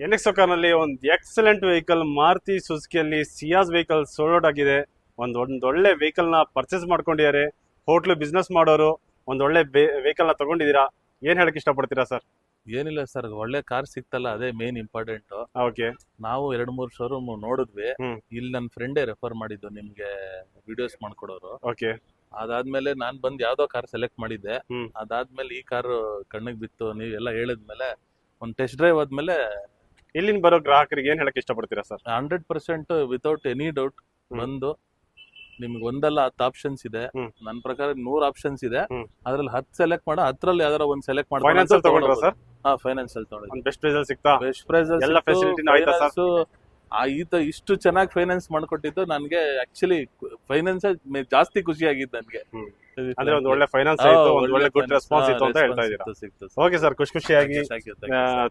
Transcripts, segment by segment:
ಎನ್ಎಕ್ಸೋ ಕಾರ್ನಲ್ಲಿ ಒಂದು excellent vehicle Maruti ಸುಜುಕಿಯಲ್ಲಿ ಸಿಯಾಸ್ ವೆಹಿಕಲ್ ಸೋಲ್ಡ್ ಔಟ್ ಆಗಿದೆ. ಒಂದು ಒಳ್ಳೆ ವೆಹಿಕಲ್ ನ ಪರ್ಚೇಸ್ ಮಾಡ್ಕೊಂಡಿದ್ದಾರೆ. ಹೋಟ್ಲು ಬಿಸ್ನೆಸ್ ಮಾಡೋರು ಒಂದು ಒಳ್ಳೆ ವೆಹಿಕಲ್ ನ ತಗೊಂಡಿದ್ದೀರಾ. ಏನ್ ಹೇಳಕ್ ಇಷ್ಟಪಡ್ತೀರಾ ಸರ್? ಏನಿಲ್ಲ ಸರ್, ಒಳ್ಳೆ ಕಾರ್ ಸಿಕ್ತಲ್ಲ, ಅದೇ ಮೇನ್ ಇಂಪಾರ್ಟೆಂಟ್. ಓಕೆ, ನಾವು 2-3 ಶೋರೂಮ್ ನೋಡಿದ್ವಿ. ಹ್ಮ್. ಇಲ್ಲಿ ನನ್ನ ಫ್ರೆಂಡೇ ರೆಫರ್ ಮಾಡಿದ್ದು ನಿಮ್ಗೆ ವಿಡಿಯೋಸ್ ಮಾಡ್ಕೊಡೋರು. ಓಕೆ, ಅದಾದ್ಮೇಲೆ ನಾನ್ ಬಂದ್ ಯಾವ್ದೋ ಕಾರ್ ಸೆಲೆಕ್ಟ್ ಮಾಡಿದ್ದೆ. ಹ್ಮ್. ಅದಾದ್ಮೇಲೆ ಈ ಕಾರ್ ಕಣ್ಣಿಗೆ ಬಿತ್ತು. ನೀವೆಲ್ಲ ಹೇಳಿದ್ಮೇಲೆ ಒಂದ್ ಟೆಸ್ಟ್ ಡ್ರೈವ್ ಆದ್ಮೇಲೆ ಇಲ್ಲಿನ ಬರೋ ಗ್ರಾಹಕರಿಗೆ ಏನ್ ಹೇಳಕ್ ಇಷ್ಟಪಡ್ತೀರಾ ಸರ್? 100% ವಿತೌಟ್ ಎನಿ ಡೌಟ್ ಬಂದು ನಿಮ್ಗೆ ಒಂದಲ್ಲ 10 ಆಪ್ಷನ್ಸ್ ಇದೆ. ಹ್ಮ್. ನನ್ನ ಪ್ರಕಾರ 100 ಆಪ್ಷನ್ಸ್ ಇದೆ. ಹ್ಮ್. ಅದ್ರಲ್ಲಿ 10 ಸೆಲೆಕ್ಟ್ ಮಾಡೋ, 10ರಲ್ಲಿ ಯಾವ್ದಾರ ಒಂದ್ ಸೆಲೆಕ್ಟ್ ಫೈನಾನ್ಸ್ ಅಲ್ಲಿ ತಗೊಂಡ್ರಾ ಸರ್? ಹಾ, ಫೈನಾನ್ಸ್ ಅಲ್ಲಿ ತಗೊಂಡಿದ್ದೆ. ಒಂದು ಬೆಸ್ಟ್ ಪ್ರೈಸ್ ಅಲ್ಲಿ ಸಿಗ್ತಾ? ಬೆಸ್ಟ್ ಪ್ರೈಸ್ ಎಲ್ಲ ಫೆಸಿಲಿಟಿನೂ ಆಯ್ತಾ ಸರ್? ಈತ ಇಷ್ಟು ಚೆನ್ನಾಗಿ ಫೈನಾನ್ಸ್ ಮಾಡ್ಕೊಟ್ಟಿದ್ದು ನನ್ಗೆ ಆಕ್ಚುಲಿ ಫೈನಾನ್ಸ್ ಜಾಸ್ತಿ ಖುಷಿ ಆಗಿದ್ದು ನನ್ಗೆ. ಅಂದ್ರೆ ಒಂದು ಒಳ್ಳೆ ಫೈನಾನ್ಸ್ ಆಯ್ತು, ಒಂದು ಒಳ್ಳೆ ಗುಡ್ ರೆಸ್ಪಾನ್ಸ್ ಇತ್ತು ಅಂತ ಹೇಳ್ತಾ ಇದ್ದೀರಾ. ಓಕೆ ಸರ್, ಖುಷಿಯಾಗಿ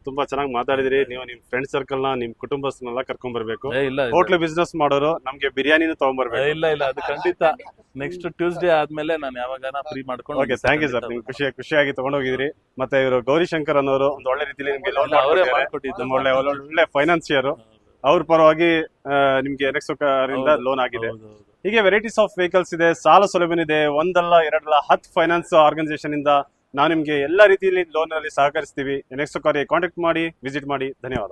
ತುಂಬಾ ಚೆನ್ನಾಗಿ ಮಾತಾಡಿದಿರಿ. ನೀವು ನಿಮ್ ಫ್ರೆಂಡ್ ಸರ್ಕಲ್ ನ, ನಿಮ್ ಕುಟುಂಬಸ್ಥನೆಲ್ಲ ಕರ್ಕೊಂಡ್ ಬರ್ಬೇಕು. ಹೋಟ್ಲು ಬಿಸ್ನೆಸ್ ಮಾಡೋರು ನಮ್ಗೆ ಬಿರಿಯಾನಿನೂ ತಗೊಂಡ್ಬರ್ಬೇಕು. ಇಲ್ಲ ಅದು ಖಂಡಿತ. ನೆಕ್ಸ್ಟ್ ಟ್ಯೂಸ್ಡೇ ಆದ್ಮೇಲೆ ನಾನು ಯಾವಾಗನ ಫ್ರೀ ಮಾಡ್ಕೊಂಡು. Okay, thank you sir. ನಿಮ್ ಖುಷಿಯಾಗಿ ತಗೊಂಡೋಗಿದ್ರಿ. ಮತ್ತೆ ಇವರು ಗೌರಿಶಂಕರ್ ಅನ್ನೋರು ಒಂದು ಒಳ್ಳೆ ರೀತಿಯಲ್ಲಿ ನಿಮ್ಗೆ ಲೋನ್ ಮಾಡ್ಕೊಟ್ಟಿದ್ದಾರೆ. ಒಳ್ಳೆ ಫೈನಾನ್ಸಿಯರ್. ಅವ್ರ ಪರವಾಗಿ ನಿಮ್ಗೆ ಎನ್ಎಕ್ಸೋ ಕಾರಿಂದ ಲೋನ್ ಆಗಿದೆ. ಹೀಗೆ ವೆರೈಟೀಸ್ ಆಫ್ ವೆಹಿಕಲ್ಸ್ ಇದೆ, ಸಾಲ ಸೌಲಭ್ಯ ಇದೆ. ಒಂದಲ್ಲ ಎರಡಲ್ಲ 10 ಫೈನಾನ್ಸ್ ಆರ್ಗನೈಸೇಷನ್ ಇಂದ ನಾವು ನಿಮ್ಗೆ ಎಲ್ಲಾ ರೀತಿಯಲ್ಲಿ ಲೋನ್ ಅಲ್ಲಿ ಸಹಕರಿಸ್ತೀವಿ. ಎನ್ಎಕ್ಸೋ ಕಾರಿಗೆ ಕಾಂಟ್ಯಾಕ್ಟ್ ಮಾಡಿ, ವಿಸಿಟ್ ಮಾಡಿ. ಧನ್ಯವಾದ.